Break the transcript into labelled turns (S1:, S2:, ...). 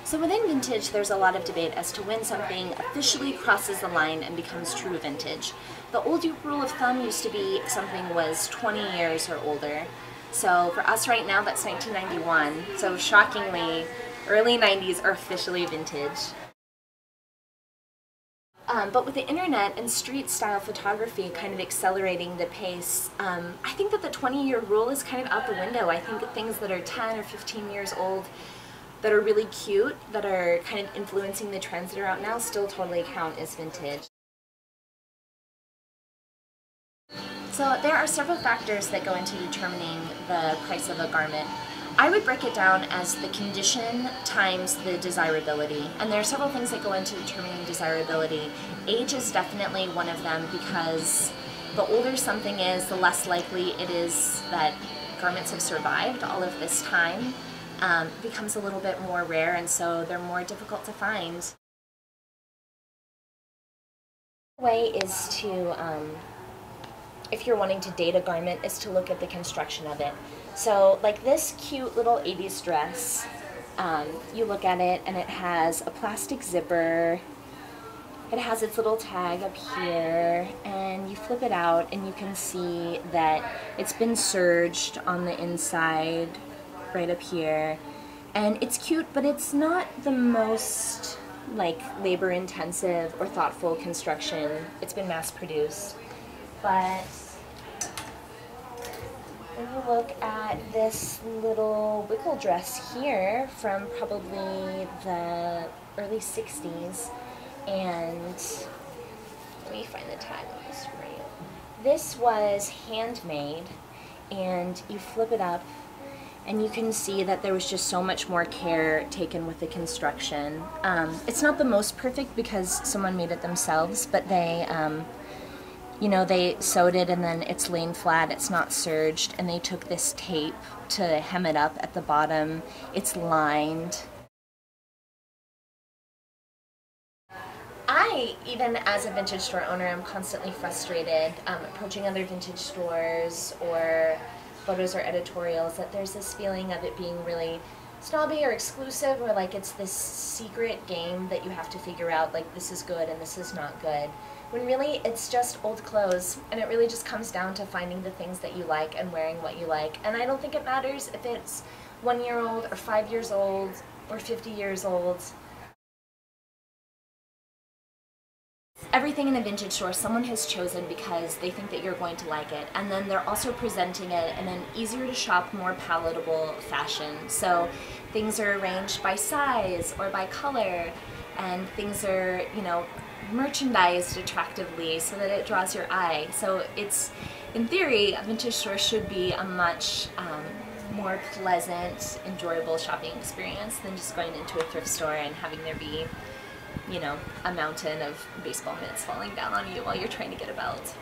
S1: So within vintage, there's a lot of debate as to when something officially crosses the line and becomes true vintage. The old rule of thumb used to be if something was 20 years or older. So for us right now, that's 1991. So shockingly, early 90s are officially vintage. But with the internet and street style photography kind of accelerating the pace, I think that the 20-year rule is kind of out the window. I think that things that are 10 or 15 years old that are really cute, that are kind of influencing the trends that are out now, still totally count as vintage. So there are several factors that go into determining the price of a garment. I would break it down as the condition times the desirability. And there are several things that go into determining desirability. Age is definitely one of them, because the older something is, the less likely it is that garments have survived all of this time. It becomes a little bit more rare, and so they're more difficult to find. The way is to, if you're wanting to date a garment, is to look at the construction of it. So like this cute little 80s dress, you look at it and it has a plastic zipper, it has its little tag up here, and you flip it out and you can see that it's been serged on the inside right up here. And it's cute, but it's not the most like labor intensive or thoughtful construction. It's been mass produced. But when you look at this little wiggle dress here from probably the early 60s, and let me find the tag on this for you. This was handmade, and you flip it up and you can see that there was just so much more care taken with the construction. It's not the most perfect because someone made it themselves, but they you know, they sewed it and then it's laid flat, it's not serged, and they took this tape to hem it up at the bottom. It's lined. I, even as a vintage store owner, am constantly frustrated approaching other vintage stores or photos or editorials that there's this feeling of it being really snobby or exclusive, or like it's this secret game that you have to figure out, like this is good and this is not good. When really it's just old clothes, and it really just comes down to finding the things that you like and wearing what you like. And I don't think it matters if it's 1 year old or 5 years old or 50 years old. Everything in a vintage store someone has chosen because they think that you're going to like it, and then they're also presenting it in an easier to shop, more palatable fashion. So things are arranged by size or by color, and things are, you know, merchandised attractively so that it draws your eye. So it's, in theory, a vintage store should be a much more pleasant, enjoyable shopping experience than just going into a thrift store and having there be, you know, a mountain of baseball mitts falling down on you while you're trying to get a belt.